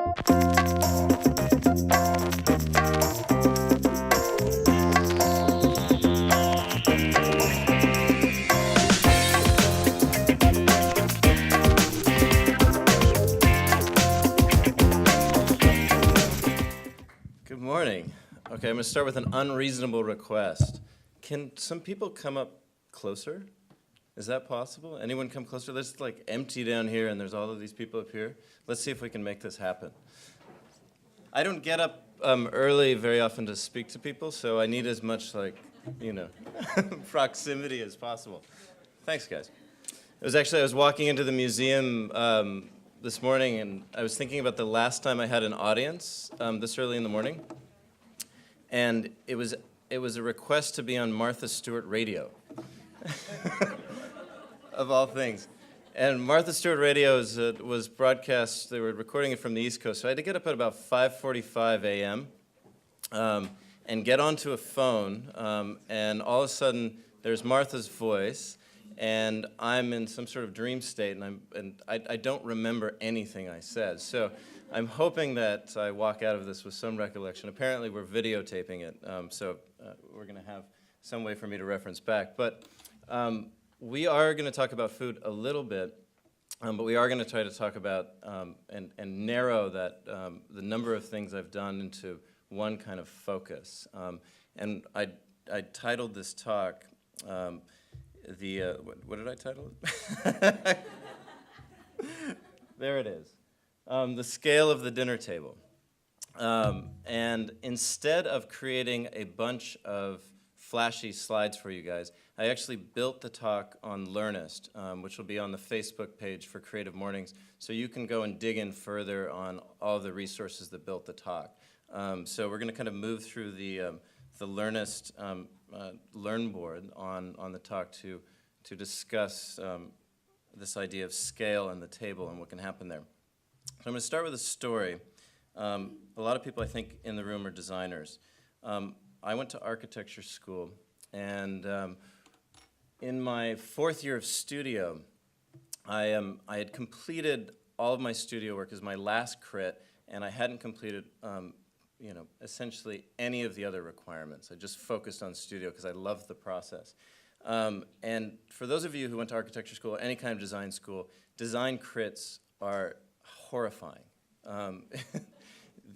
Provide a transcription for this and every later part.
Good morning. Okay, I'm going to start with an unreasonable request. Can some people come up closer? Is that possible? Anyone come closer? There's like empty down here and there's all of these people up here. Let's see if we can make this happen. I don't get up early very often to speak to people, so I need as much proximity as possible. Thanks, guys. I was walking into the museum this morning, and I was thinking about the last time I had an audience this early in the morning, and it was a request to be on Martha Stewart radio, of all things. And Martha Stewart radio was broadcast. They were recording it from the East Coast, so I had to get up at about 5:45 a.m. And get onto a phone, and all of a sudden there's Martha's voice. And I'm in some sort of dream state, and I don't remember anything I said. So I'm hoping that I walk out of this with some recollection. Apparently, we're videotaping it, so we're going to have some way for me to reference back. But we are going to talk about food a little bit, but we are going to try to talk about and narrow that the number of things I've done into one kind of focus. And I titled this talk. What did I title it? There it is. The Scale of the Dinner Table. And instead of creating a bunch of flashy slides for you guys, I actually built the talk on Learnist, which will be on the Facebook page for Creative Mornings, so you can go and dig in further on all the resources that built the talk. So we're going to kind of move through the Learnist Learn board on the talk to discuss this idea of scale and the table and what can happen there. So I'm going to start with a story. A lot of people I think in the room are designers. I went to architecture school, and in my fourth year of studio, I had completed all of my studio work as my last crit, and I hadn't completed essentially any of the other requirements. I just focused on studio because I loved the process. And for those of you who went to architecture school or any kind of design school, design crits are horrifying.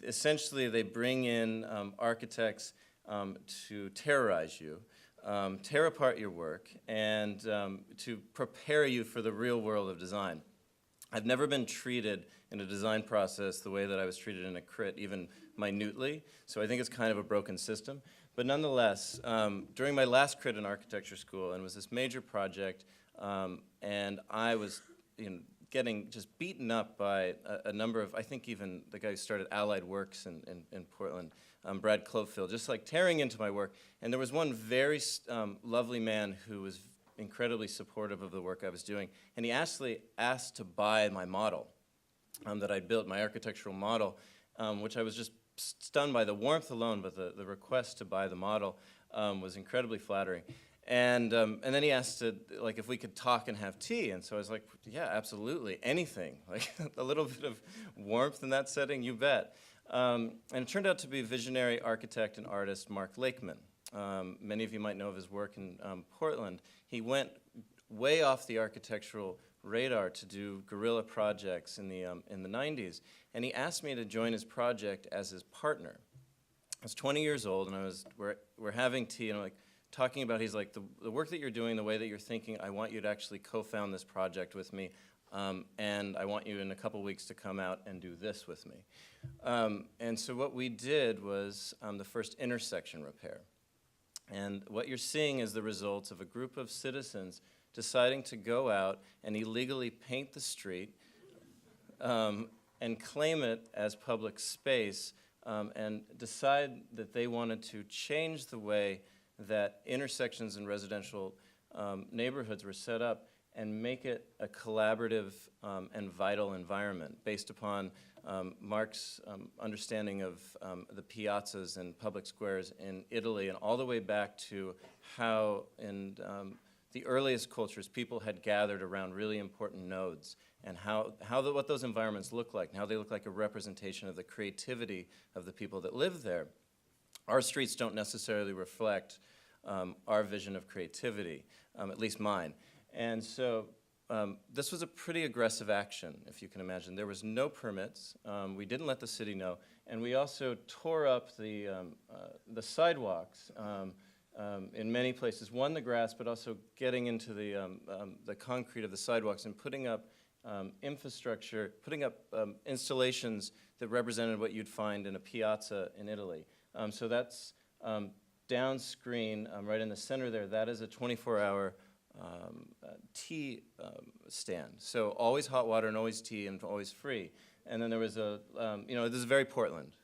Essentially, they bring in architects to terrorize you, tear apart your work, and to prepare you for the real world of design. I've never been treated in a design process the way that I was treated in a crit, even minutely, so I think it's kind of a broken system. But nonetheless, during my last crit in architecture school, and it was this major project, and I was getting just beaten up by a number of, I think even the guy who started Allied Works in Portland, Brad Clofield, just like tearing into my work. And there was one very lovely man who was incredibly supportive of the work I was doing, and he actually asked to buy my model that I built, my architectural model, which I was just stunned by the warmth alone, but the request to buy the model was incredibly flattering. And then he asked if we could talk and have tea, and so I was like, yeah, absolutely, anything. Like a little bit of warmth in that setting, you bet. And it turned out to be visionary architect and artist Mark Lakeman. Many of you might know of his work in Portland. He went way off the architectural radar to do guerrilla projects in the 90s, and he asked me to join his project as his partner. I was 20 years old, and we're having tea, and I'm like talking about, he's like, the work that you're doing, the way that you're thinking, I want you to actually co-found this project with me, and I want you in a couple weeks to come out and do this with me. And so what we did was the first intersection repair. And what you're seeing is the results of a group of citizens deciding to go out and illegally paint the street and claim it as public space and decide that they wanted to change the way that intersections in residential neighborhoods were set up and make it a collaborative and vital environment based upon Mark's understanding of the piazzas and public squares in Italy, and all the way back to how in the earliest cultures, people had gathered around really important nodes, and what those environments look like, and how they look like a representation of the creativity of the people that live there. Our streets don't necessarily reflect our vision of creativity, at least mine. And so this was a pretty aggressive action, if you can imagine. There was no permits. We didn't let the city know. And we also tore up the sidewalks in many places. One, the grass, but also getting into the concrete of the sidewalks and putting up infrastructure, putting up installations that represented what you'd find in a piazza in Italy. So that's down screen, right in the center there. That is a 24-hour tea stand. So always hot water and always tea and always free. And then there was a, this is very Portland.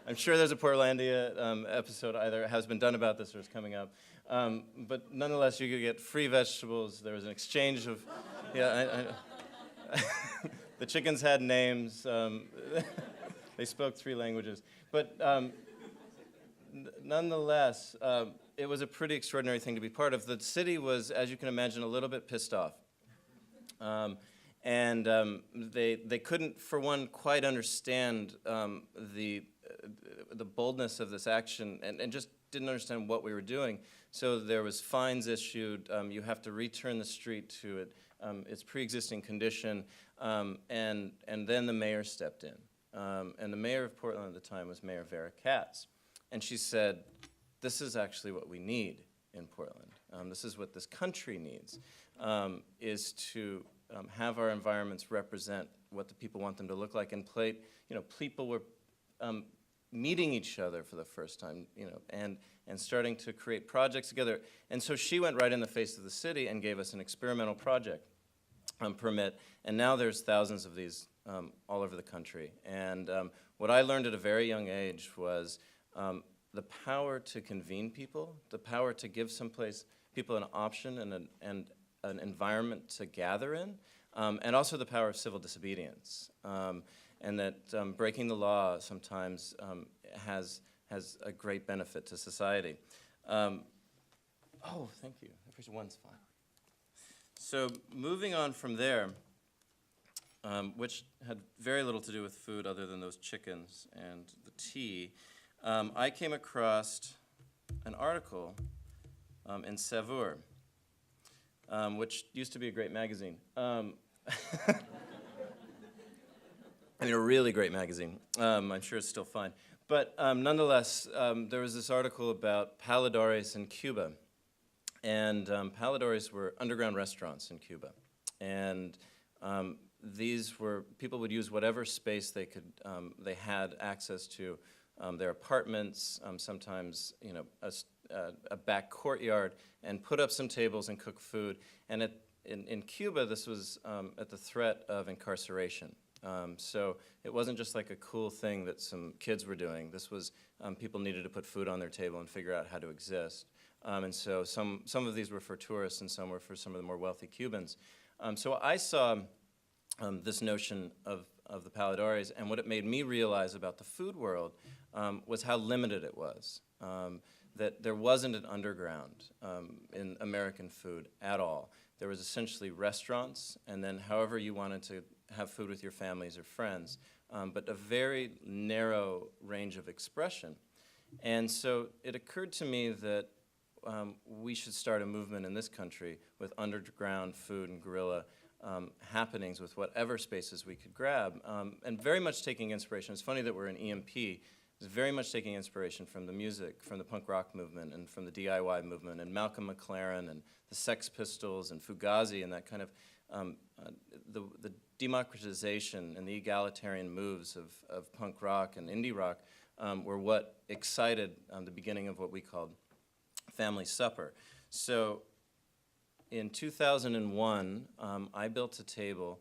I'm sure there's a Portlandia episode either has been done about this or is coming up. But nonetheless, you could get free vegetables. There was an exchange of, the chickens had names. They spoke 3 languages. But nonetheless, it was a pretty extraordinary thing to be part of. The city was, as you can imagine, a little bit pissed off. They couldn't, for one, quite understand the boldness of this action and just didn't understand what we were doing. So there was fines issued. You have to return the street to its pre-existing condition. And then the mayor stepped in. And the mayor of Portland at the time was Mayor Vera Katz. And she said, this is actually what we need in Portland. This is what this country needs, is to have our environments represent what the people want them to look like. And people were meeting each other for the first time, and starting to create projects together. And so she went right in the face of the city and gave us an experimental project permit. And now there's thousands of these all over the country. And what I learned at a very young age was the power to convene people, the power to give people an option and an environment to gather in, and also the power of civil disobedience. And that breaking the law sometimes has a great benefit to society. Oh, thank you. First one's fine. So moving on from there, which had very little to do with food other than those chickens and the tea, I came across an article in Saveur, which used to be a great magazine. A really great magazine. I'm sure it's still fine. But nonetheless, there was this article about paladores in Cuba. And paladores were underground restaurants in Cuba. And these were, people would use whatever space they had access to, their apartments, sometimes a back courtyard, and put up some tables and cook food. And in Cuba, this was at the threat of incarceration. So it wasn't just like a cool thing that some kids were doing. This was people needed to put food on their table and figure out how to exist. And so some of these were for tourists and some were for some of the more wealthy Cubans. So I saw this notion of the paladores, and what it made me realize about the food world was how limited it was. That there wasn't an underground in American food at all. There was essentially restaurants, and then however you wanted to have food with your families or friends, but a very narrow range of expression. And so it occurred to me that we should start a movement in this country with underground food and guerrilla happenings with whatever spaces we could grab, and very much taking inspiration. It's funny that we're in EMP. It's very much taking inspiration from the music, from the punk rock movement, and from the DIY movement, and Malcolm McLaren, and the Sex Pistols, and Fugazi, and that kind of the democratization and the egalitarian moves of punk rock and indie rock were what excited the beginning of what we called Family Supper. So in 2001, I built a table,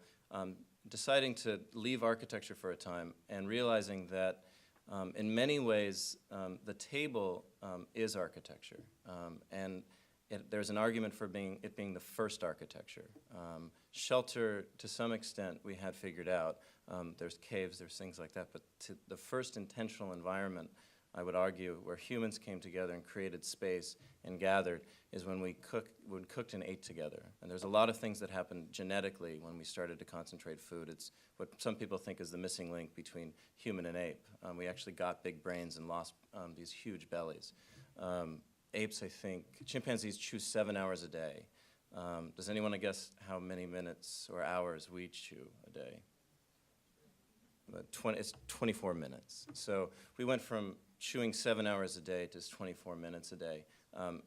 deciding to leave architecture for a time and realizing that in many ways the table is architecture. And there's an argument for it being the first architecture. Shelter, to some extent, we had figured out. There's caves, there's things like that, but the first intentional environment I would argue, where humans came together and created space and gathered is when we cooked and ate together. And there's a lot of things that happened genetically when we started to concentrate food. It's what some people think is the missing link between human and ape. We actually got big brains and lost these huge bellies. Apes, I think, chimpanzees chew 7 hours a day. Does anyone guess how many minutes or hours we chew a day? It's 24 minutes. So we went from chewing 7 hours a day to 24 minutes a day.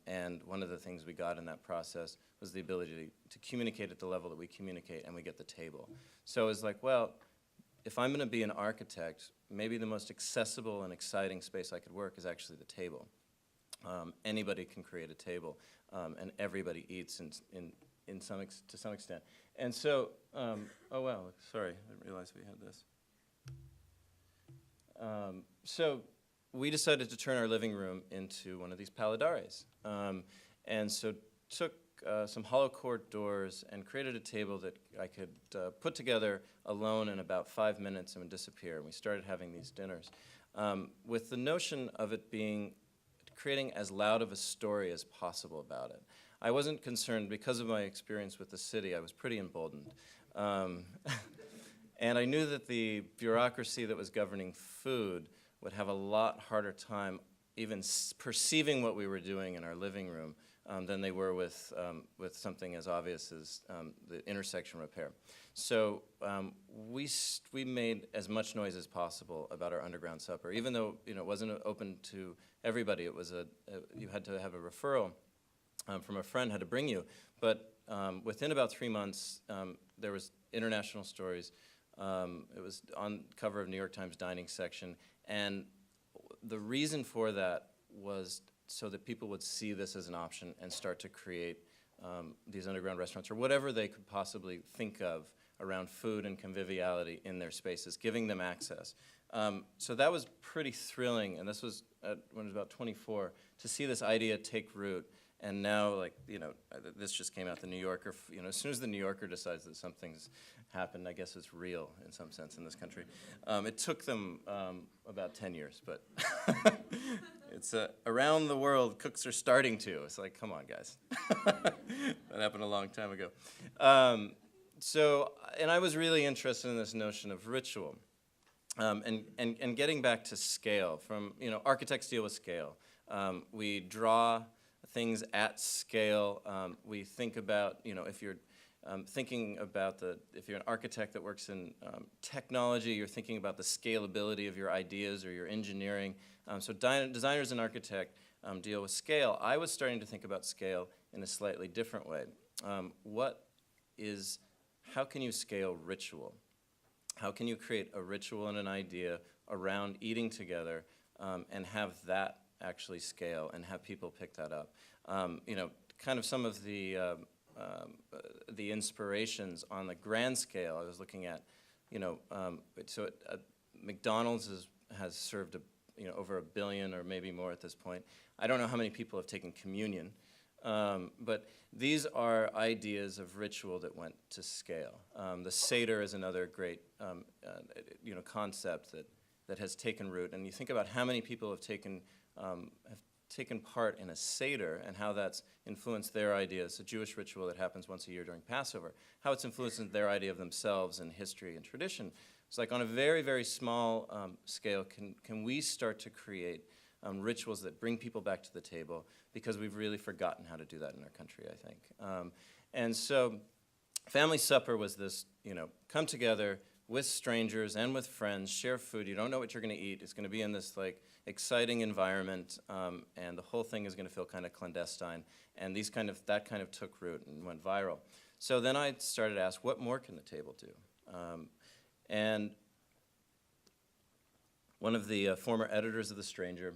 And one of the things we got in that process was the ability to communicate at the level that we communicate, and we get the table. So it's like, well, if I'm going to be an architect, maybe the most accessible and exciting space I could work is actually the table. Anybody can create a table, and everybody eats to some extent. And so, oh wow, sorry, I didn't realize we had this. So we decided to turn our living room into one of these palidares. And so took some hollow core doors and created a table that I could put together alone in about 5 minutes and would disappear. And we started having these dinners with the notion of it being creating as loud of a story as possible about it. I wasn't concerned, because of my experience with the city, I was pretty emboldened. And I knew that the bureaucracy that was governing food would have a lot harder time even perceiving what we were doing in our living room than they were with something as obvious as the intersection repair. So we made as much noise as possible about our underground supper, even though it wasn't open to everybody. It was you had to have a referral from a friend, had to bring you. But within about 3 months, there was international stories. It was on cover of New York Times dining section, and the reason for that was so that people would see this as an option and start to create these underground restaurants or whatever they could possibly think of around food and conviviality in their spaces, giving them access. So that was pretty thrilling, and this was when I was about 24, to see this idea take root. And now, this just came out, the New Yorker, as soon as the New Yorker decides that something's happened, I guess it's real in some sense in this country. It took them about 10 years, but it's around the world, cooks are starting to. It's like, come on, guys. That happened a long time ago. And I was really interested in this notion of ritual and getting back to scale. Architects deal with scale. We draw things at scale. We think about, if you're thinking about if you're an architect that works in technology, you're thinking about the scalability of your ideas or your engineering. So designers and architects deal with scale. I was starting to think about scale in a slightly different way. How can you scale ritual? How can you create a ritual and an idea around eating together and have that actually scale and have people pick that up? Kind of some of the inspirations on the grand scale. I was looking at, McDonald's has served over 1 billion or maybe more at this point. I don't know how many people have taken communion, but these are ideas of ritual that went to scale. The Seder is another great concept that has taken root, and you think about how many people have taken part in a Seder and how that's influenced their ideas, a Jewish ritual that happens once a year during Passover, how it's influenced their idea of themselves and history and tradition. It's like on a very, very small scale, can we start to create rituals that bring people back to the table, because we've really forgotten how to do that in our country, I think. And so family supper was this, come together with strangers and with friends, share food. You don't know what you're going to eat. It's going to be in this exciting environment, and the whole thing is going to feel kind of clandestine. And that kind of took root and went viral. So then I started to ask, what more can the table do? And one of the former editors of The Stranger,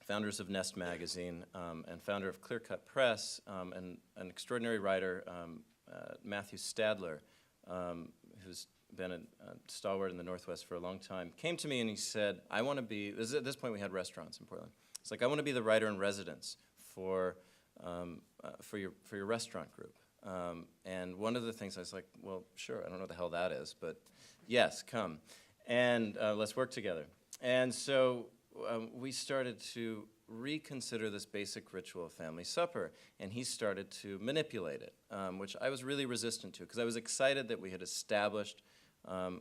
founders of Nest Magazine, and founder of Clear Cut Press, and an extraordinary writer, Matthew Stadler, who's been a stalwart in the Northwest for a long time, came to me and he said, I want to be, at this point we had restaurants in Portland. It's like, I want to be the writer in residence for your restaurant group. And one of the things I was like, well, sure, I don't know what the hell that is, but yes, come. And let's work together. And so we started to reconsider this basic ritual of family supper, and he started to manipulate it, which I was really resistant to, because I was excited that we had established a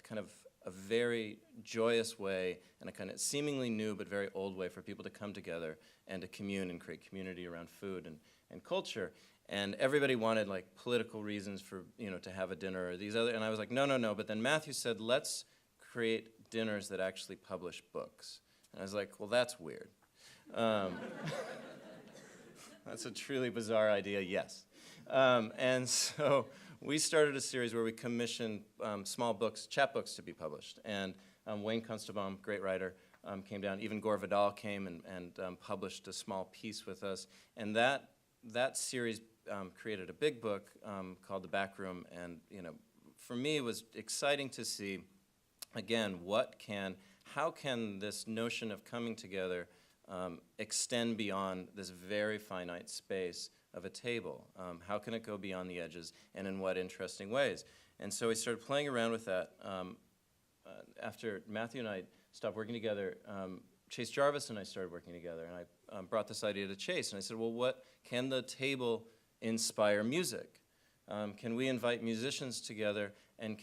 kind of a very joyous way and a kind of seemingly new but very old way for people to come together and to commune and create community around food and culture. And everybody wanted like political reasons for, to have a dinner or these other, and I was like, no. But then Matthew said, let's create dinners that actually publish books. And I was like, well, that's weird. That's a truly bizarre idea, yes. And so we started a series where we commissioned small books, chapbooks, to be published. And Wayne Constable, great writer, came down. Even Gore Vidal came and published a small piece with us. And that series created a big book called The Back Room. And for me, it was exciting to see, again, how can this notion of coming together extend beyond this very finite space of a table? How can it go beyond the edges, and in what interesting ways? And so we started playing around with that. After Matthew and I stopped working together, Chase Jarvis and I started working together, and I brought this idea to Chase, and I said, well, what can the table inspire music? Can we invite musicians together and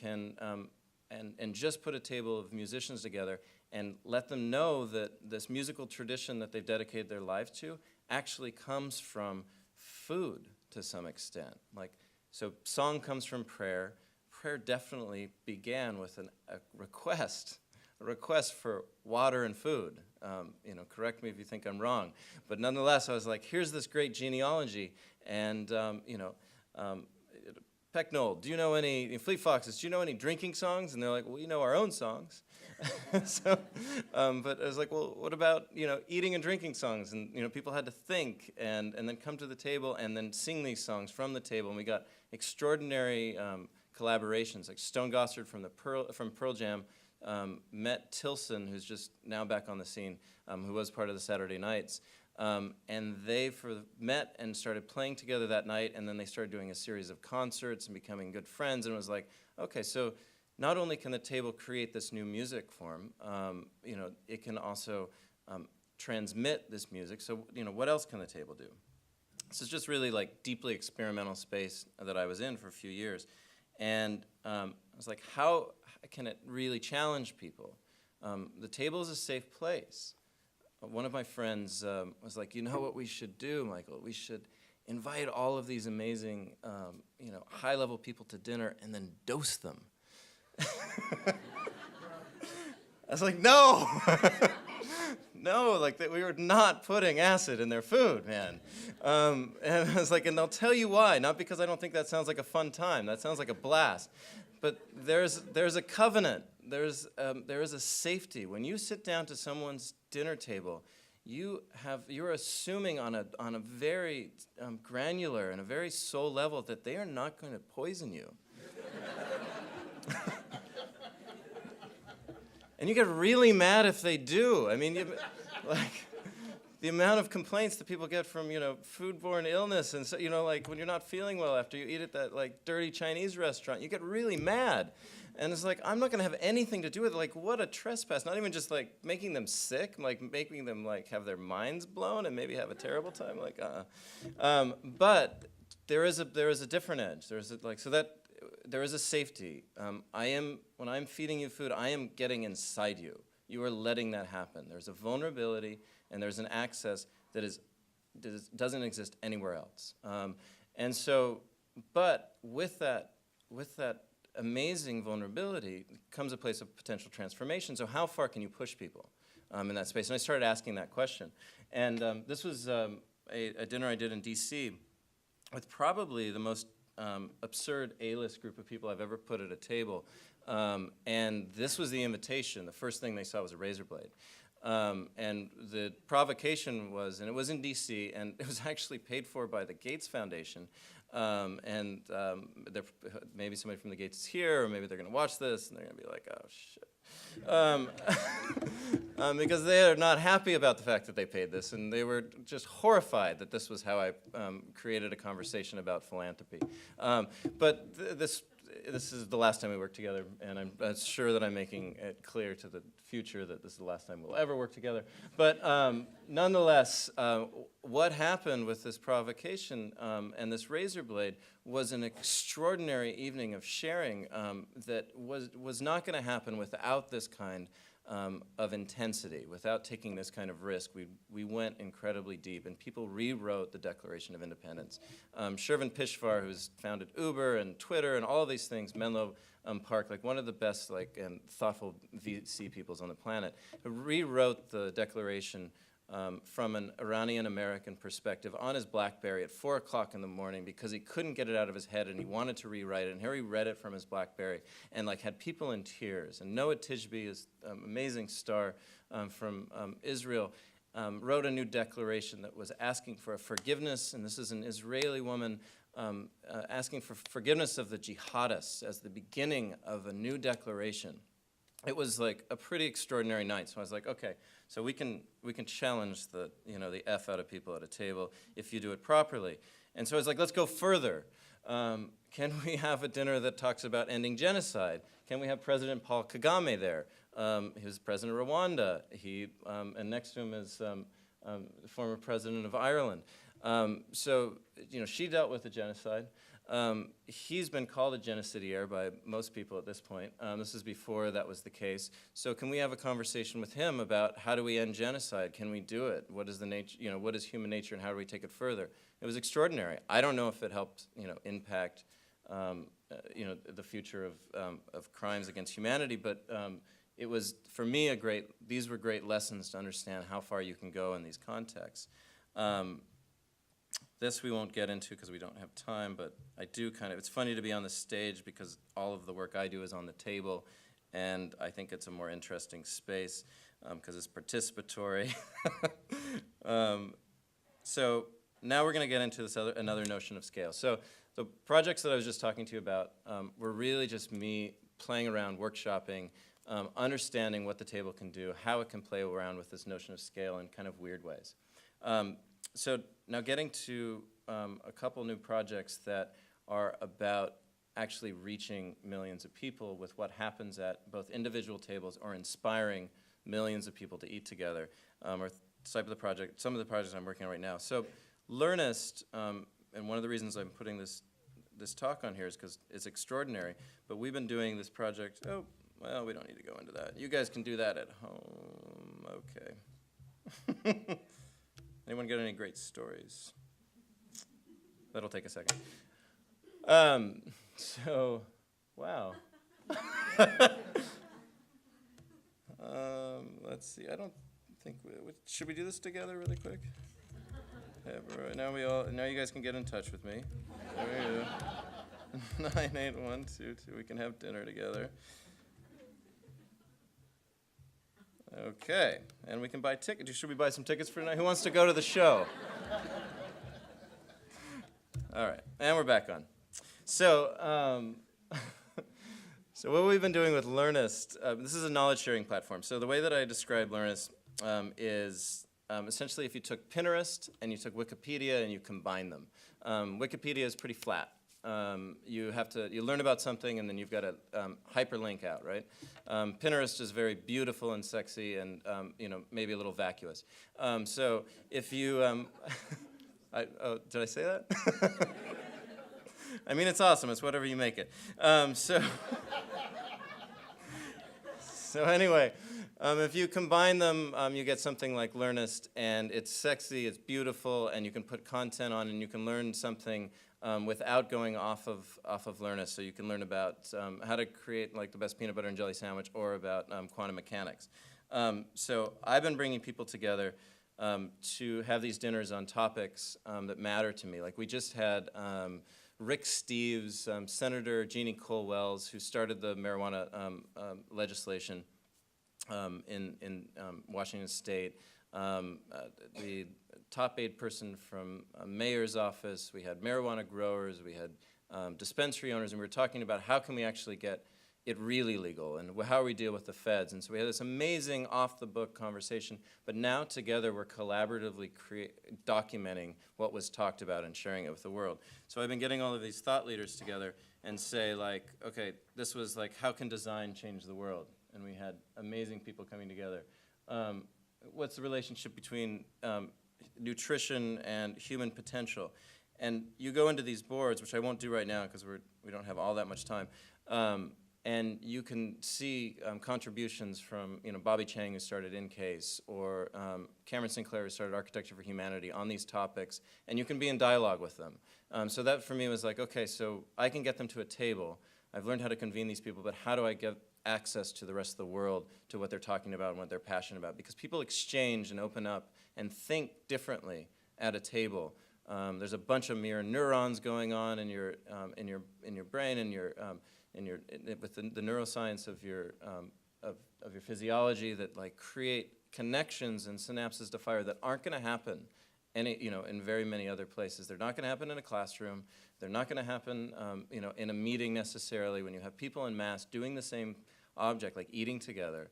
and just put a table of musicians together and let them know that this musical tradition that they've dedicated their life to actually comes from food to some extent. So song comes from prayer. Prayer definitely began with a request for water and food. Correct me if you think I'm wrong. But nonetheless, I was like, here's this great genealogy, and Pecknold, do you know any, Fleet Foxes, do you know any drinking songs? And they're like, well, we know our own songs. So, but I was like, well, what about, eating and drinking songs? And, people had to think and then come to the table and then sing these songs from the table. And we got extraordinary collaborations, like Stone Gossard from Pearl Jam met Tilson, who's just now back on the scene, who was part of the Saturday Nights. And they met and started playing together that night, and then they started doing a series of concerts and becoming good friends, and it was like, okay, so not only can the table create this new music form, it can also transmit this music, so what else can the table do? This is just really like deeply experimental space that I was in for a few years, and I was like, how can it really challenge people? The table is a safe place. One of my friends was like, you know what we should do, Michael? We should invite all of these amazing, high-level people to dinner and then dose them. I was like, no! No, we were not putting acid in their food, man. And I was like, and I'll tell you why. Not because I don't think that sounds like a fun time. That sounds like a blast. But there's a covenant. There is a safety. When you sit down to someone's dinner table, you're assuming on a very granular and a very soul level that they are not going to poison you. And you get really mad if they do. I mean, the amount of complaints that people get from, foodborne illness, and so, when you're not feeling well after you eat at that, dirty Chinese restaurant, you get really mad. And it's like, I'm not going to have anything to do with it. What a trespass. Not even just, making them sick, making them, have their minds blown and maybe have a terrible time. But there is a different edge. There is a safety. When I'm feeding you food, I am getting inside you. You are letting that happen. There's a vulnerability, and there's an access that doesn't exist anywhere else. But with that amazing vulnerability comes a place of potential transformation. So how far can you push people in that space? And I started asking that question. And this was a dinner I did in D.C. with probably the most absurd A-list group of people I've ever put at a table. And this was the invitation. The first thing they saw was a razor blade. And the provocation was, and it was in D.C., and it was actually paid for by the Gates Foundation. Maybe somebody from the Gates is here, or maybe they're going to watch this, and they're going to be like, oh, shit. Because they are not happy about the fact that they paid this, and they were just horrified that this was how I created a conversation about philanthropy. But this is the last time we work together, and I'm sure that I'm making it clear to the future that this is the last time we'll ever work together. But nonetheless, what happened with this provocation and this razor blade was an extraordinary evening of sharing that was not going to happen without this kind of intensity, without taking this kind of risk. We went incredibly deep, and people rewrote the Declaration of Independence. Shervin Pishvar, who's founded Uber and Twitter and all of these things, Menlo Park, like one of the best and thoughtful VC peoples on the planet, rewrote the Declaration from an Iranian-American perspective on his BlackBerry at 4 o'clock in the morning because he couldn't get it out of his head and he wanted to rewrite it. And here he read it from his BlackBerry and had people in tears. And Noah Tishby is an amazing star from Israel, wrote a new declaration that was asking for a forgiveness, and this is an Israeli woman asking for forgiveness of the jihadists as the beginning of a new declaration. It was like a pretty extraordinary night. So I was like, okay, so we can challenge the F out of people at a table if you do it properly. And so I was like, let's go further. Can we have a dinner that talks about ending genocide? Can we have President Paul Kagame there? He was president of Rwanda. And next to him is the former president of Ireland. So she dealt with the genocide. He's been called a genocidaire by most people at this point. This is before that was the case. So can we have a conversation with him about how do we end genocide? Can we do it? What is the nature? What is human nature, and how do we take it further? It was extraordinary. I don't know if it helped, impact, the future of crimes against humanity, but it was for me these were great lessons to understand how far you can go in these contexts. This we won't get into because we don't have time, but I do it's funny to be on the stage because all of the work I do is on the table, and I think it's a more interesting space because it's participatory. So now we're going to get into another notion of scale. So the projects that I was just talking to you about were really just me playing around, workshopping, understanding what the table can do, how it can play around with this notion of scale in kind of weird ways. So now getting to a couple new projects that are about actually reaching millions of people with what happens at both individual tables or inspiring millions of people to eat together, or some of the projects I'm working on right now. So Learnist, and one of the reasons I'm putting this talk on here is because it's extraordinary, but we've been doing this project, well, we don't need to go into that. You guys can do that at home, okay. Anyone got any great stories? That'll take a second. So, wow. Let's see. I don't think should we do this together really quick? Now you guys can get in touch with me. 98122. We can have dinner together. Okay, and we can buy tickets. Should we buy some tickets for tonight? Who wants to go to the show? All right, and we're back on. So, so what we've been doing with Learnist, this is a knowledge-sharing platform. So the way that I describe Learnist is essentially if you took Pinterest and you took Wikipedia and you combine them. Wikipedia is pretty flat. You learn about something and then you've got to hyperlink out, right? Pinterest is very beautiful and sexy and maybe a little vacuous. So if you, did I say that? I mean, it's awesome. It's whatever you make it. So anyway, if you combine them, you get something like Learnist, and it's sexy, it's beautiful, and you can put content on, and you can learn something without going off of Learnist. So you can learn about how to create the best peanut butter and jelly sandwich, or about quantum mechanics. So I've been bringing people together to have these dinners on topics that matter to me. Like we just had Rick Steves, Senator Jeannie Cole Wells, who started the marijuana legislation in Washington State, the top aide person from a mayor's office. We had marijuana growers, we had dispensary owners, and we were talking about how can we actually get it really legal and how we deal with the feds. And so we had this amazing off-the-book conversation, but now together we're collaboratively documenting what was talked about and sharing it with the world. So I've been getting all of these thought leaders together, and say like, okay, this was like, how can design change the world? And we had amazing people coming together. What's the relationship between nutrition and human potential? And you go into these boards, which I won't do right now because we don't have all that much time, and you can see contributions from Bobby Chang, who started InCase, or Cameron Sinclair, who started Architecture for Humanity, on these topics, and you can be in dialogue with them. So that for me was like, okay, so I can get them to a table. I've learned how to convene these people, but how do I get access to the rest of the world, to what they're talking about and what they're passionate about? Because people exchange and open up and think differently at a table. There's a bunch of mirror neurons going on in your brain, and with the neuroscience of your physiology that like create connections and synapses to fire that aren't going to happen in very many other places. They're not going to happen in a classroom. They're not going to happen in a meeting necessarily. When you have people en masse doing the same object, like eating together,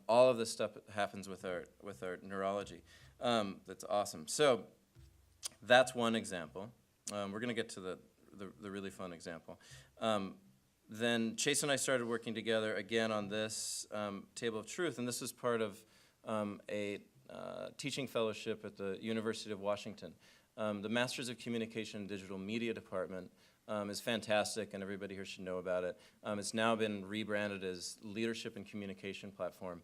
all of this stuff happens with our neurology. That's awesome. So that's one example. We're going to get to the really fun example. Then Chase and I started working together again on this Table of Truth, and this was part of a teaching fellowship at the University of Washington. The Masters of Communication and Digital Media Department is fantastic, and everybody here should know about it. It's now been rebranded as Leadership and Communication Platform.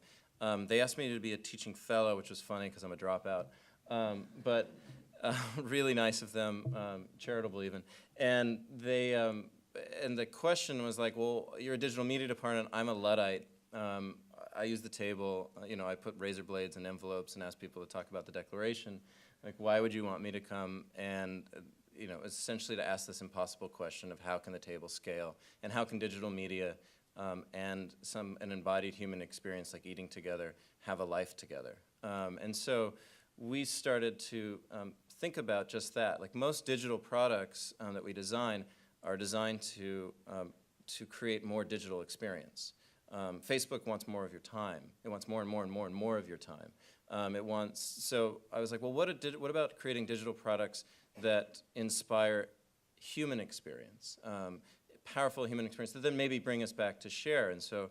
They asked me to be a teaching fellow, which was funny because I'm a dropout, but really nice of them, charitable even. And they and the question was like, well, you're a digital media department, I'm a Luddite. I use the table, I put razor blades in envelopes and ask people to talk about the Declaration. Like, why would you want me to come? And essentially to ask this impossible question of how can the table scale, and how can digital media and an embodied human experience like eating together have a life together. And so we started to think about just that. Like most digital products that we design are designed to create more digital experience. Facebook wants more of your time. It wants more and more and more and more of your time. So I was like, well, what about creating digital products that inspire human experience, powerful human experience, that then maybe bring us back to share? And so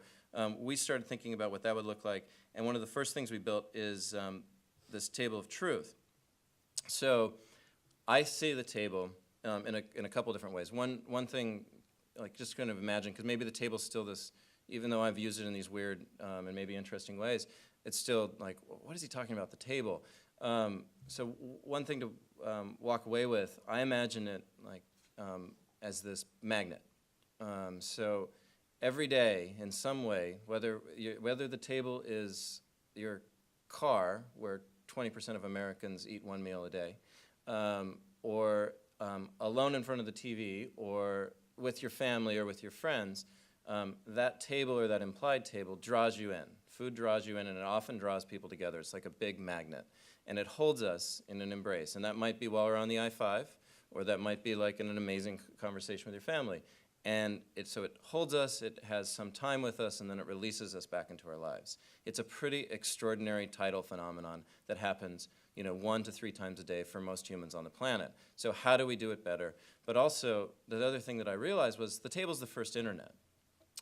we started thinking about what that would look like, and one of the first things we built is this Table of Truth. So I see the table in a couple different ways. One thing, like just kind of imagine, because maybe the table's still this, even though I've used it in these weird and maybe interesting ways, it's still like, what is he talking about, the table? So one thing to walk away with, I imagine it like as this magnet. So every day, in some way, whether the table is your car, where 20% of Americans eat one meal a day, or alone in front of the TV, or with your family or with your friends, that table or that implied table draws you in. Food draws you in, and it often draws people together. It's like a big magnet, and it holds us in an embrace. And that might be while we're on the I-5, or that might be like in an amazing conversation with your family. And so it holds us, it has some time with us, and then it releases us back into our lives. It's a pretty extraordinary tidal phenomenon that happens 1 to 3 times a day for most humans on the planet. So how do we do it better? But also, the other thing that I realized was the table's the first internet.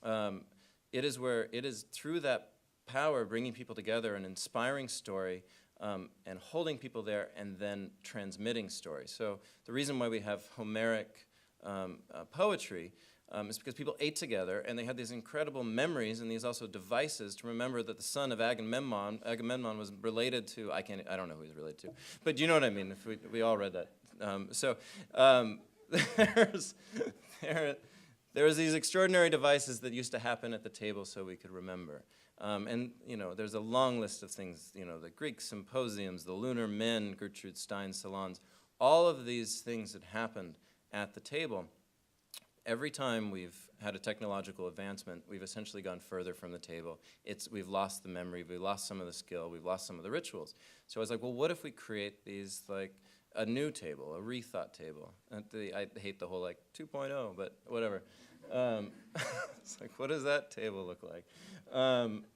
It is through that power of bringing people together, an inspiring story, and holding people there, and then transmitting story. So the reason why we have Homeric poetry is because people ate together, and they had these incredible memories and these also devices to remember that the son of Agamemnon was related to, I don't know who he's related to, but you know what I mean, if we all read that. There was these extraordinary devices that used to happen at the table so we could remember. And there's a long list of things, the Greek symposiums, the lunar men, Gertrude Stein's salons, all of these things that happened at the table. Every time we've had a technological advancement, we've essentially gone further from the table. We've lost the memory, we've lost some of the skill, we've lost some of the rituals. So I was like, well, what if we create these, like, a new table, a rethought table? I hate the whole, like, 2.0, but whatever. It's like, what does that table look like?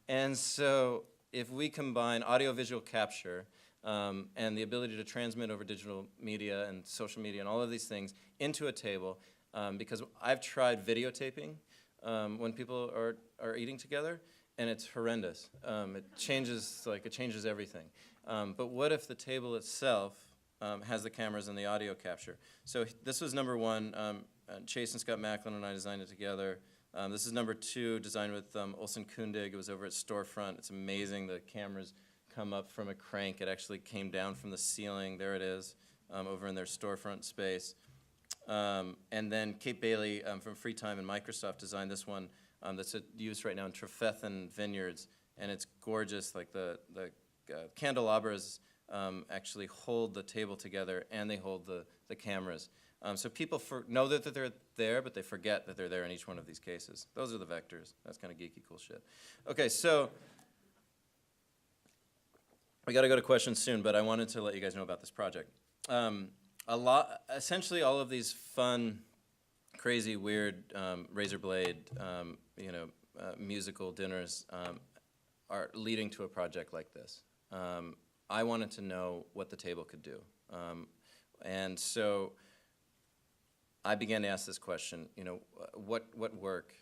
And so if we combine audiovisual capture and the ability to transmit over digital media and social media and all of these things into a table, because I've tried videotaping when people are eating together, and it's horrendous. It changes everything. But what if the table itself has the cameras and the audio capture? So this was number one. Chase and Scott Macklin and I designed it together. This is number two, designed with Olsen Kundig. It was over at Storefront. It's amazing. The cameras come up from a crank. It actually came down from the ceiling. There it is, over in their storefront space. And then Kate Bailey from Freetime and Microsoft designed this one that's used right now in Trefethen Vineyards, and it's gorgeous. Like the candelabras actually hold the table together, and they hold the cameras. So people know that they're there, but they forget that they're there in each one of these cases. Those are the vectors. That's kind of geeky, cool shit. Okay, so we got to go to questions soon, but I wanted to let you guys know about this project. Essentially, all of these fun, crazy, weird razor blade, musical dinners are leading to a project like this. I wanted to know what the table could do, and so I began to ask this question, what work,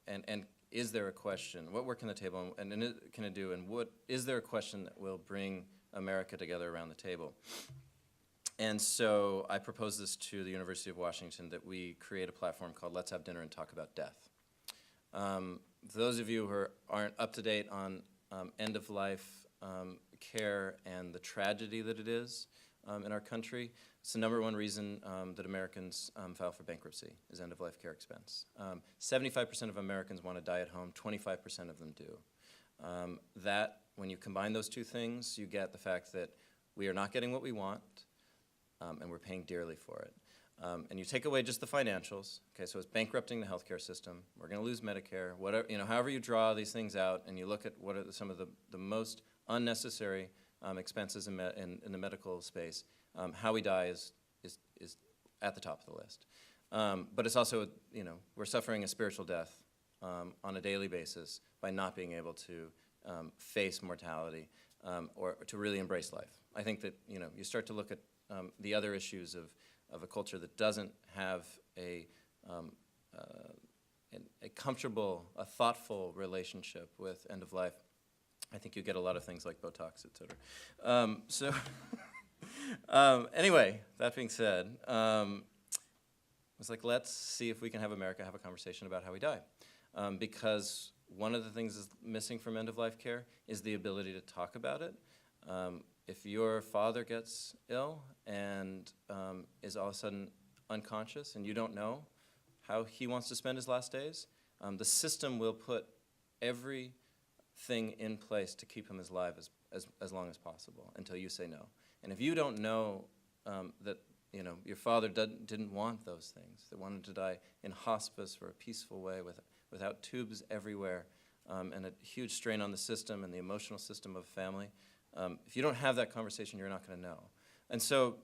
and is there a question? What work can the table, and can it do, and is there a question that will bring America together around the table? And so I proposed this to the University of Washington, that we create a platform called Let's Have Dinner and Talk About Death. Those of you who aren't up to date on end-of-life care and the tragedy that it is in our country, it's the number one reason that Americans file for bankruptcy is end-of-life care expense. 75% of Americans want to die at home, 25% of them do. When you combine those two things, you get the fact that we are not getting what we want, and we're paying dearly for it. And you take away just the financials, okay, so it's bankrupting the healthcare system. We're going to lose Medicare, whatever, however you draw these things out, and you look at what are some of the most unnecessary expenses in the medical space, how we die is at the top of the list. But it's also, we're suffering a spiritual death on a daily basis by not being able to face mortality or to really embrace life. I think that, you start to look at the other issues of a culture that doesn't have a comfortable, a thoughtful relationship with end of life. I think you get a lot of things like Botox, et cetera. Anyway, that being said, I was like, let's see if we can have America have a conversation about how we die. Because one of the things that's missing from end-of-life care is the ability to talk about it. If your father gets ill and is all of a sudden unconscious and you don't know how he wants to spend his last days, the system will put everything in place to keep him alive as long as possible until you say no. And if you don't know that your father didn't want those things, that wanted to die in hospice for a peaceful way without tubes everywhere, and a huge strain on the system and the emotional system of family, if you don't have that conversation, you're not going to know. And so,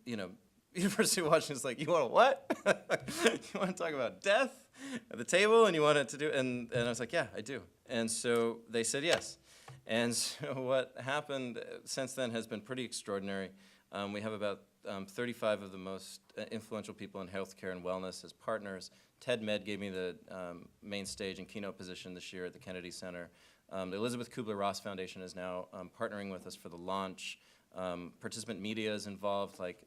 University of Washington's like, you want what? You want to talk about death at the table, and you want it to do, and I was like, yeah, I do. And so they said yes. And so what happened since then has been pretty extraordinary. We have about 35 of the most influential people in healthcare and wellness as partners. Ted Med gave me the main stage and keynote position this year at the Kennedy Center. The Elizabeth Kubler-Ross Foundation is now partnering with us for the launch. Participant media is involved. Like,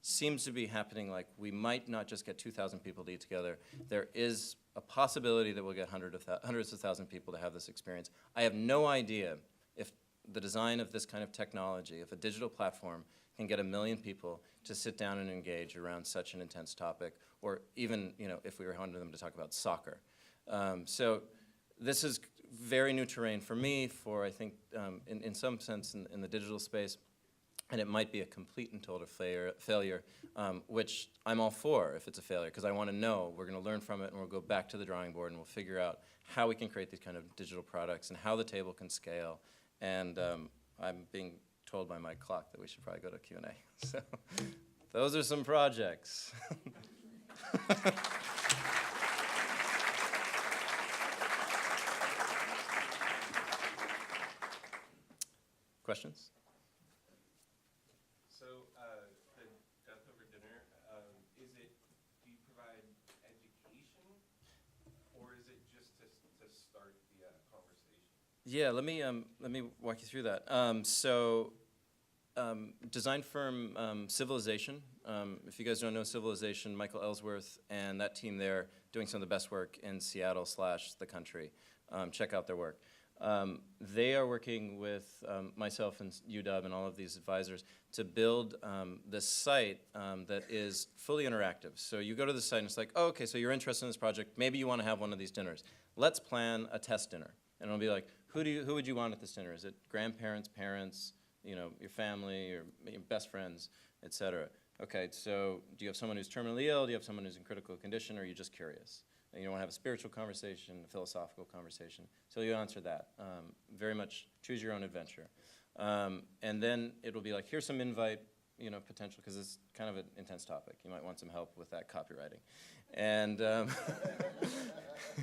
seems to be happening. Like, we might not just get 2,000 people to eat together. There is a possibility that we'll get hundreds of thousands of people to have this experience. I have no idea if the design of this kind of technology, if a digital platform can get 1 million people to sit down and engage around such an intense topic, or even, if we were wanting them to talk about soccer. So this is very new terrain for me, I think, in some sense, in the digital space, and it might be a complete and total failure, which I'm all for if it's a failure, because I want to know we're going to learn from it, and we'll go back to the drawing board, and we'll figure out how we can create these kind of digital products and how the table can scale. And I'm being told by my clock that we should probably go to Q&A. So those are some projects. Questions? So the death over dinner, is it Yeah, let me walk you through that. Design firm Civilization. If you guys don't know Civilization, Michael Ellsworth and that team there doing some of the best work in Seattle / the country. Check out their work. They are working with myself and UW and all of these advisors to build this site that is fully interactive. So you go to the site and it's like, oh, okay, so you're interested in this project. Maybe you want to have one of these dinners. Let's plan a test dinner. And it'll be like, who would you want at this dinner? Is it grandparents, parents, your family, your best friends, et cetera? Okay, so do you have someone who's terminally ill? Do you have someone who's in critical condition? Or are you just curious? And you want to have a spiritual conversation, a philosophical conversation. So you answer that. Very much choose your own adventure. And then it'll be like, here's some invite, potential, because it's kind of an intense topic. You might want some help with that copywriting. And,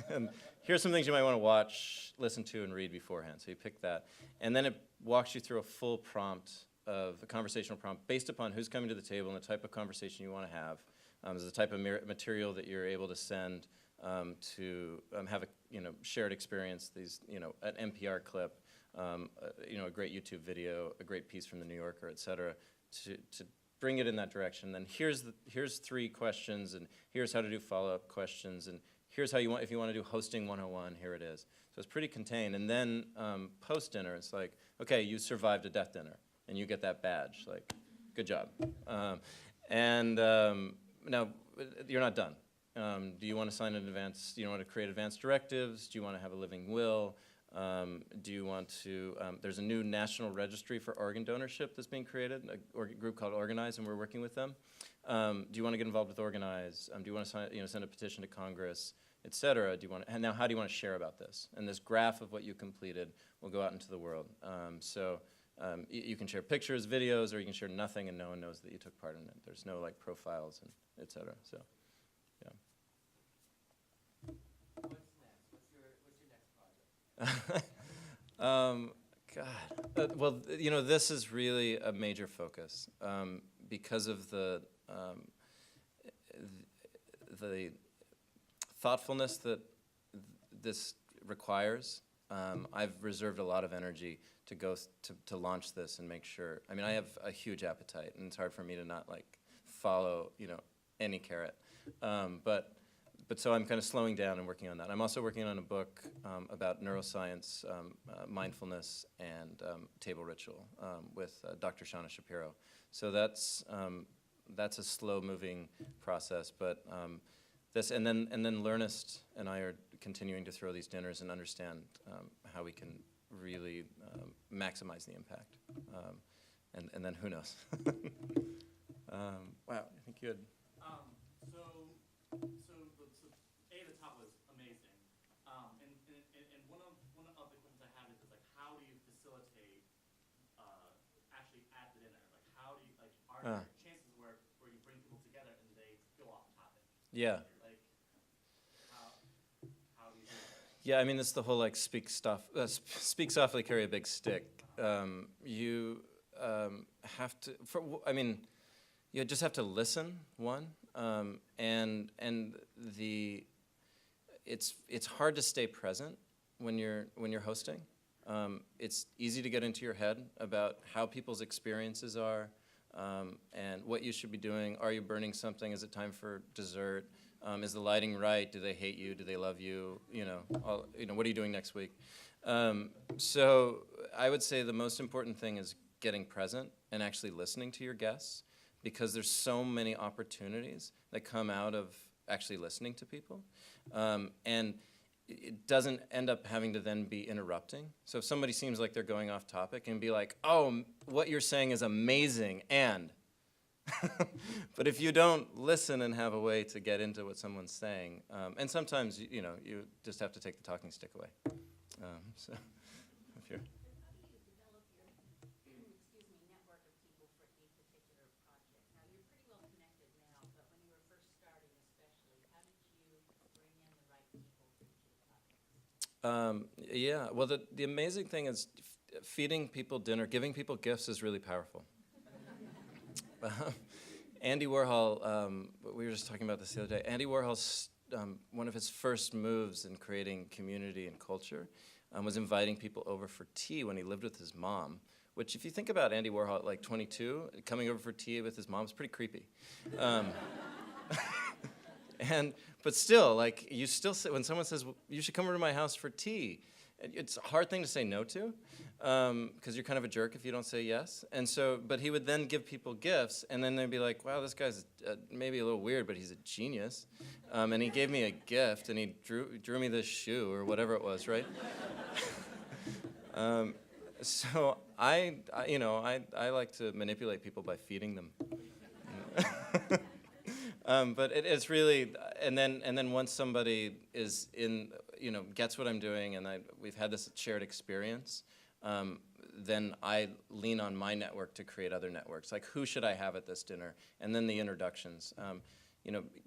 and here's some things you might want to watch, listen to, and read beforehand. So you pick that. And then it walks you through a full prompt of a conversational prompt based upon who's coming to the table and the type of conversation you want to have. There's the type of material that you're able to send to have a shared experience. These an NPR clip, a great YouTube video, a great piece from the New Yorker, et cetera, to bring it in that direction. Then here's 3 questions, and here's how to do follow-up questions, and here's how if you want to do hosting 101, here it is. So it's pretty contained. And then post-dinner, it's like, okay, you survived a death dinner, and you get that badge. Like, good job. Now, you're not done. Do you want to sign an advance? Do you want to create advance directives? Do you want to have a living will? Do you want to? There's a new national registry for organ donorship that's being created. A group called Organize, and we're working with them. Do you want to get involved with Organize? Do you want to send a petition to Congress, et cetera? Do you want? And now, how do you want to share about this? And this graph of what you completed will go out into the world. You can share pictures, videos, or you can share nothing, and no one knows that you took part in it. There's no profiles and et cetera. So. What's next? What's your next project? God. Well, this is really a major focus because of the thoughtfulness that this requires. I've reserved a lot of energy to go to launch this and make sure. I mean, I have a huge appetite, and it's hard for me to not follow any carrot. But so I'm kind of slowing down and working on that. I'm also working on a book about neuroscience, mindfulness, and table ritual with Dr. Shauna Shapiro. So that's a slow-moving process. But and then Learnist and I are continuing to throw these dinners and understand how we can really maximize the impact. And then who knows? Wow, I think you had. So the talk was amazing, and one of the questions I have is how do you facilitate actually at the dinner? How do you are there chances where you bring people together and they go off topic? Yeah. How do you do that? Yeah, I mean, it's the whole speak softly, carry a big stick. You have to. You just have to listen. It's hard to stay present when you're hosting. It's easy to get into your head about how people's experiences are and what you should be doing. Are you burning something? Is it time for dessert? Is the lighting right? Do they hate you? Do they love you? What are you doing next week? So I would say the most important thing is getting present and actually listening to your guests, because there's so many opportunities that come out of actually listening to people. And it doesn't end up having to then be interrupting. So if somebody seems like they're going off topic, and be like, oh, what you're saying is amazing, and. But if you don't listen and have a way to get into what someone's saying, and sometimes, you just have to take the talking stick away. So if you're. Yeah, well, the amazing thing is feeding people dinner, giving people gifts is really powerful. Andy Warhol, we were just talking about this the other day, Andy Warhol one of his first moves in creating community and culture was inviting people over for tea when he lived with his mom, which if you think about Andy Warhol at like 22, coming over for tea with his mom is pretty creepy. But still, like, you still say, when someone says, you should come over to my house for tea, it's a hard thing to say no to, because you're kind of a jerk if you don't say yes. And so, but he would then give people gifts, and then they'd be like, wow, this guy's maybe a little weird, but he's a genius. And he gave me a gift, and he drew me this shoe, or whatever it was, right? So I like to manipulate people by feeding them. But it's really, and then once somebody is in, gets what I'm doing, and we've had this shared experience, then I lean on my network to create other networks. Like, who should I have at this dinner? And then the introductions.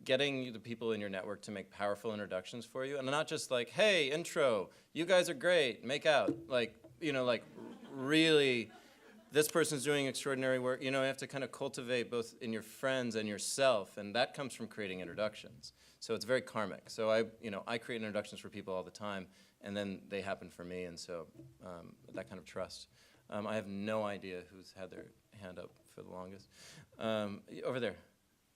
Getting the people in your network to make powerful introductions for you, and not just like, hey, intro, you guys are great, make out. Like, really, this person's doing extraordinary work. You have to kind of cultivate both in your friends and yourself, and that comes from creating introductions. So it's very karmic. So I create introductions for people all the time, and then they happen for me, and so that kind of trust. I have no idea who's had their hand up for the longest. Over there.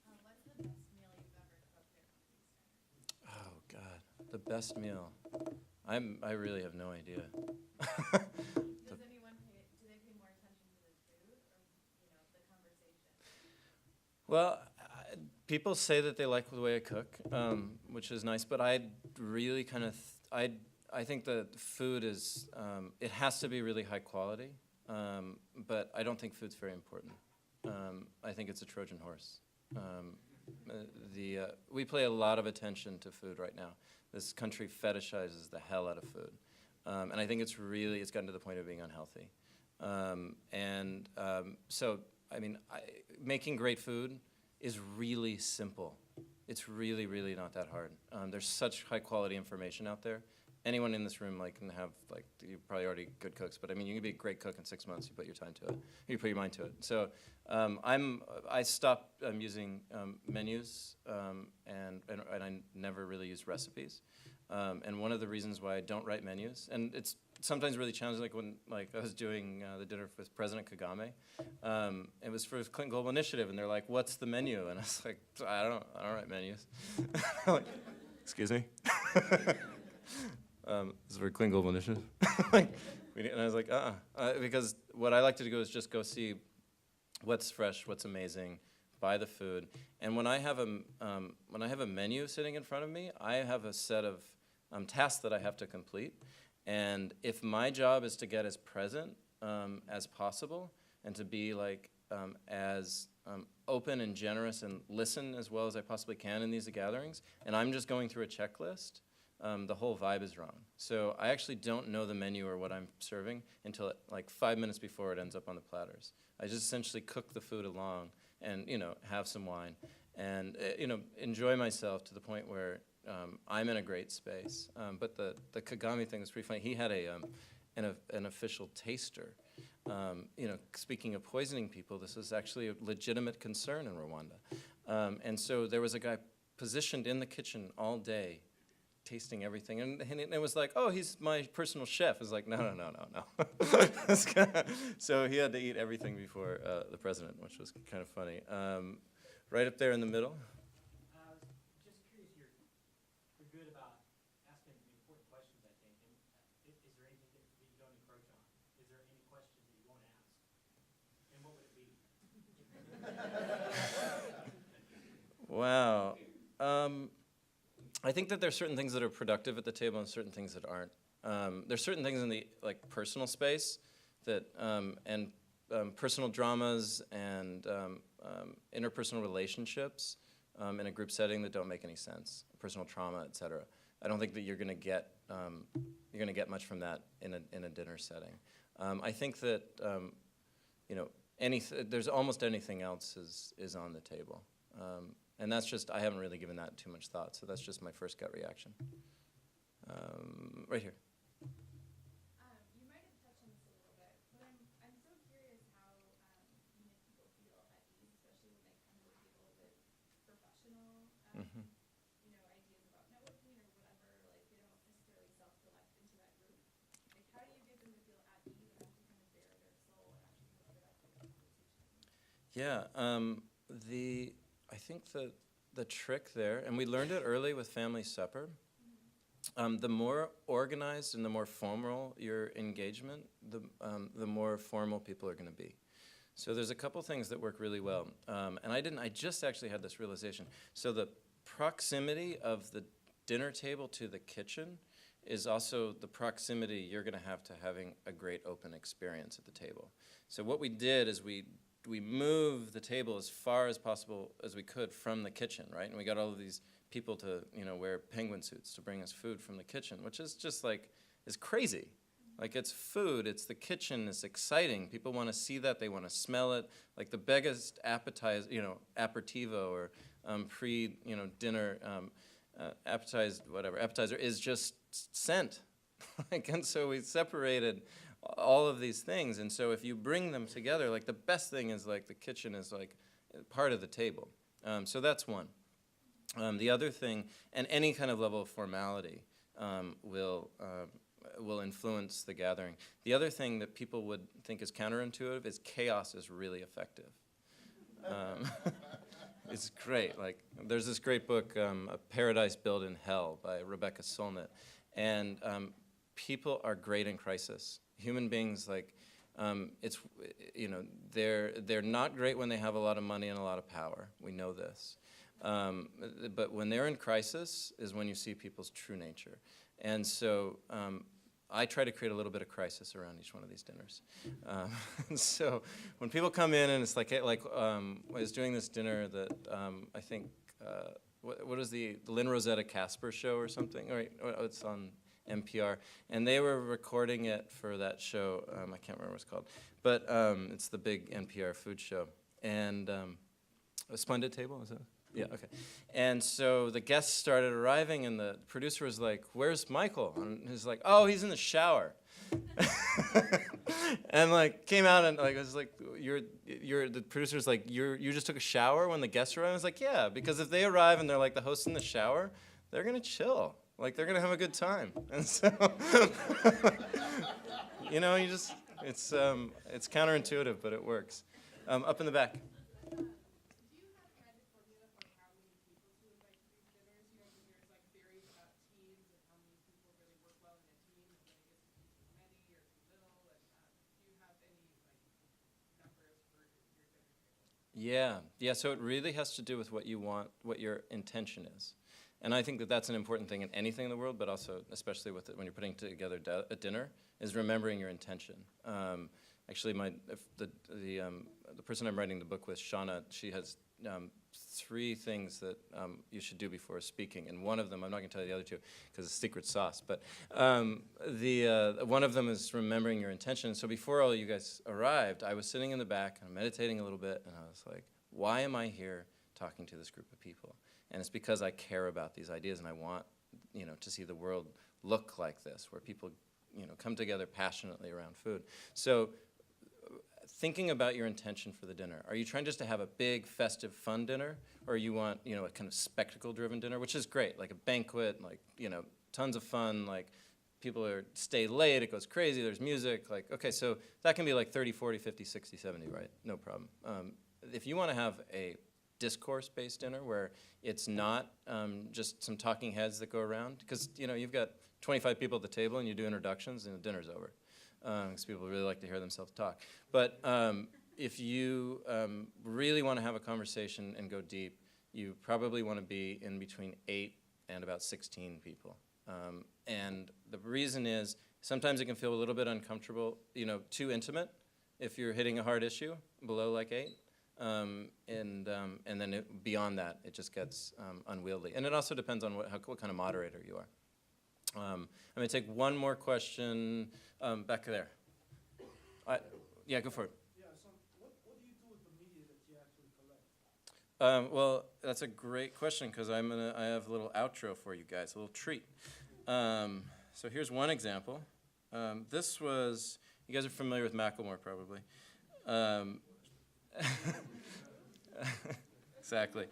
What's the best meal you've ever cooked at a Oh God, the best meal. I really have no idea. Does anyone do they pay more attention to the food or, the conversation? Well, people say that they like the way I cook, which is nice, but I really kind of, I think that food is, it has to be really high quality, but I don't think food's very important. I think it's a Trojan horse. We pay a lot of attention to food right now. This country fetishizes the hell out of food. And I think it's gotten to the point of being unhealthy. So, making great food is really simple. It's really, really not that hard. There's such high quality information out there. Anyone in this room can have, you're probably already good cooks, but you can be a great cook in 6 months. You put your time to it. You put your mind to it. So I stopped using menus, and I never really use recipes. And one of the reasons why I don't write menus, and it's sometimes really challenging, like when I was doing the dinner with President Kagame, it was for his Clinton Global Initiative, and they're like, "What's the menu?" And I was like, "I don't write menus." Like, excuse me. This is for Clinton Global Initiative. And I was like, because what I like to do is just go see what's fresh, what's amazing, buy the food, and when I have a menu sitting in front of me, I have a set of tasks that I have to complete, and if my job is to get as present as possible and to be as open and generous and listen as well as I possibly can in these gatherings, and I'm just going through a checklist, the whole vibe is wrong. So I actually don't know the menu or what I'm serving until 5 minutes before it ends up on the platters. I just essentially cook the food along and have some wine and enjoy myself to the point where I'm in a great space. But the Kagame thing was pretty funny. He had an official taster. Speaking of poisoning people, this was actually a legitimate concern in Rwanda. And so there was a guy positioned in the kitchen all day tasting everything, and it was like, oh, he's my personal chef. It's like, no. So he had to eat everything before the president, which was kind of funny. Right up there in the middle. Just curious, you're good about asking important questions, I think. And is there anything that you don't encroach on? Is there any questions that you won't ask? And what would it be? Wow. I think that there's certain things that are productive at the table and certain things that aren't. There's certain things in the personal space that and personal dramas and interpersonal relationships in a group setting that don't make any sense. Personal trauma, et cetera. I don't think that you're going to get much from that in a dinner setting. I think that there's almost anything else is on the table. And that's just, I haven't really given that too much thought, so that's just my first gut reaction. Right here. You might have touched on this a little bit, but I'm so curious how you make people feel at ease, especially when they come to the table with professional, ideas about Yeah, I think the trick there, and we learned it early with Family Supper, the more organized and the more formal your engagement, the more formal people are going to be. So there's a couple things that work really well, and I just actually had this realization. So the proximity of the dinner table to the kitchen is also the proximity you're going to have having a great open experience at the table. So what we did is we moved the table as far as possible as we could from the kitchen, right? And we got all of these people to, wear penguin suits to bring us food from the kitchen, which is just like, is crazy. Like, it's food, it's the kitchen, it's exciting. People want to see that, they want to smell it. Like the biggest aperitivo or dinner appetizer is just scent. And so we separated all of these things. And so if you bring them together, like the best thing is like the kitchen is like part of the table. So that's one. The other thing, and any kind of level of formality will influence the gathering. The other thing that people would think is counterintuitive is chaos is really effective. It's great. Like, there's this great book, A Paradise Built in Hell by Rebecca Solnit, and people are great in crisis. Human beings, like, they're not great when they have a lot of money and a lot of power. We know this. But when they're in crisis is when you see people's true nature. And so I try to create a little bit of crisis around each one of these dinners. So when people come in and it's like I was doing this dinner that I think, what is the Lynn Rosetta Casper show or something? Right, it's on NPR. And they were recording it for that show. I can't remember what it's called. But it's the big NPR food show. And a Splendid Table, is it? Yeah, okay. And so the guests started arriving, and the producer was like, "Where's Michael?" And he's like, "Oh, he's in the shower." And like came out and like I was like, the producer's like, you just took a shower when the guests arrived? I was like, yeah, because if they arrive and they're like the host in the shower, they're gonna chill. Like, they're gonna have a good time. And so it's counterintuitive, but it works. Up in the back. Yeah, so it really has to do with what you want, what your intention is. And I think that that's an important thing in anything in the world, but also especially with it when you're putting together a dinner, is remembering your intention. Actually, the person I'm writing the book with, Shauna, she has 3 things that you should do before speaking, and one of them, I'm not going to tell you the other 2 because it's secret sauce, but one of them is remembering your intention. So before all you guys arrived, I was sitting in the back and meditating a little bit, and I was like, why am I here talking to this group of people? And it's because I care about these ideas, and I want to see the world look like this, where people come together passionately around food. So thinking about your intention for the dinner. Are you trying just to have a big, festive, fun dinner? Or you want, a kind of spectacle-driven dinner, which is great, like a banquet, like, tons of fun, like people stay late, it goes crazy, there's music, like, okay, so that can be like 30, 40, 50, 60, 70, right? No problem. If you want to have a discourse-based dinner where it's not just some talking heads that go around, because, you've got 25 people at the table and you do introductions and the dinner's over. Because people really like to hear themselves talk. But if you really want to have a conversation and go deep, you probably want to be in between 8 and about 16 people. And the reason is sometimes it can feel a little bit uncomfortable, too intimate if you're hitting a hard issue below like 8. And then beyond that, it just gets unwieldy. And it also depends on what kind of moderator you are. I'm going to take one more question back there. Yeah, go for it. Yeah, so what do you do with the media that you actually collect? Well, that's a great question because I have a little outro for you guys, a little treat. So here's one example. This was, you guys are familiar with Macklemore probably. Exactly.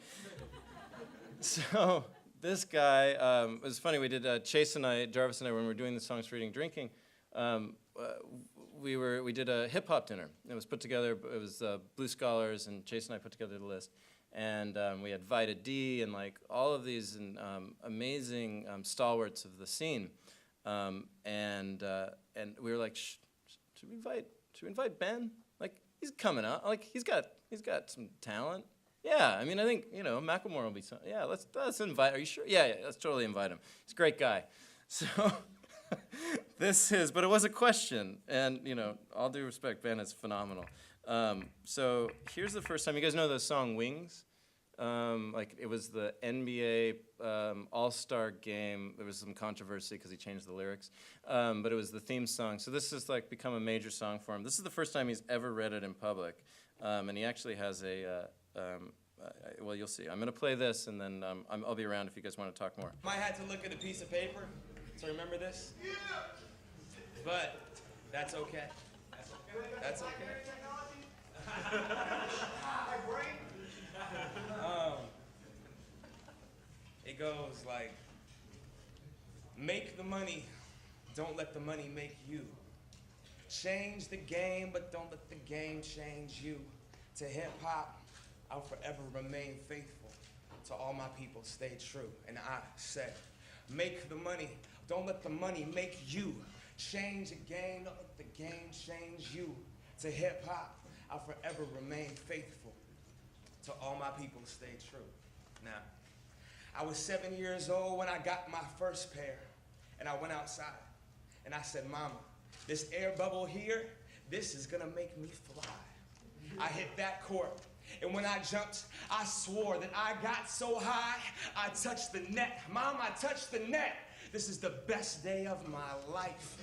So this guy, it was funny, we did, Chase and I, Jarvis and I, when we were doing the Songs for Eating Drinking, we did a hip hop dinner. It was put together. It was Blue Scholars and Chase and I put together the list, and we had Vita D and like all of these amazing stalwarts of the scene, and we were like, should we invite Ben? Like he's coming out. Like he's got some talent. Yeah, I mean I think Macklemore will be. Yeah, let's invite. Are you sure? Yeah, let's totally invite him. He's a great guy. So. But it was a question, and all due respect, Ben is phenomenal. So here's the first time. You guys know the song Wings? Like it was the NBA All-Star game. There was some controversy because he changed the lyrics, but it was the theme song. So this has like become a major song for him. This is the first time he's ever read it in public, and he actually has well, you'll see. I'm going to play this, and then I'll be around if you guys want to talk more. Might have to look at a piece of paper to remember this, but that's okay. That's okay. It goes like, make the money, don't let the money make you. Change the game, but don't let the game change you. To hip hop, I'll forever remain faithful. To all my people, stay true. And I say, make the money, don't let the money make you. Change the game, don't let the game change you. To hip hop, I'll forever remain faithful. To all my people, stay true. Now, I was 7 years old when I got my first pair, and I went outside, and I said, Mama, this air bubble here, this is gonna make me fly. I hit that court, and when I jumped, I swore that I got so high, I touched the net. Mom, I touched the net. This is the best day of my life.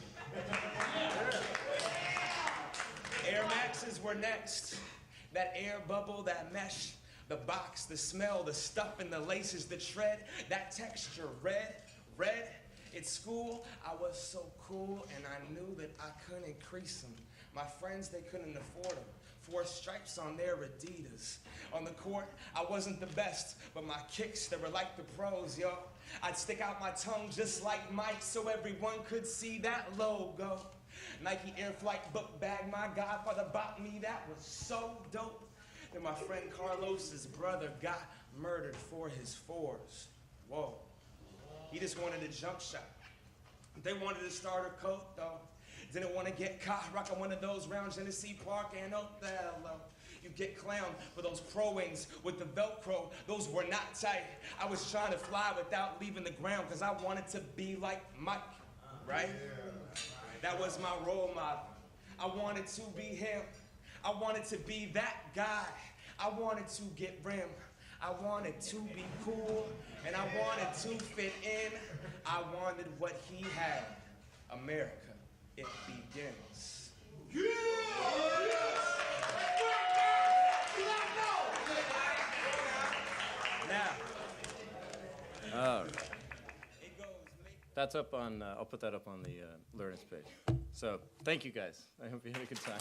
Air Maxes were next. That air bubble, that mesh, the box, the smell, the stuff in the laces, the tread, that texture, red. At school, I was so cool, and I knew that I couldn't crease them. My friends, they couldn't afford them. 4 stripes on their Adidas. On the court, I wasn't the best, but my kicks, they were like the pros, yo. I'd stick out my tongue just like Mike so everyone could see that logo. Nike Air Flight book bag, my godfather bought me, that was so dope. Then my friend Carlos's brother got murdered for his 4s. Whoa. He just wanted a jump shot. They wanted a starter coat, though. Didn't want to get caught rocking one of those round Genesee Park and Othello. You get clowned for those pro wings with the Velcro. Those were not tight. I was trying to fly without leaving the ground because I wanted to be like Mike, right? That was my role model. I wanted to be him. I wanted to be that guy. I wanted to get rim. I wanted to be cool, and I wanted to fit in. I wanted what he had. America, it begins. Now. All right. That's up on, I'll put that up on the Learnist page. So thank you guys. I hope you had a good time.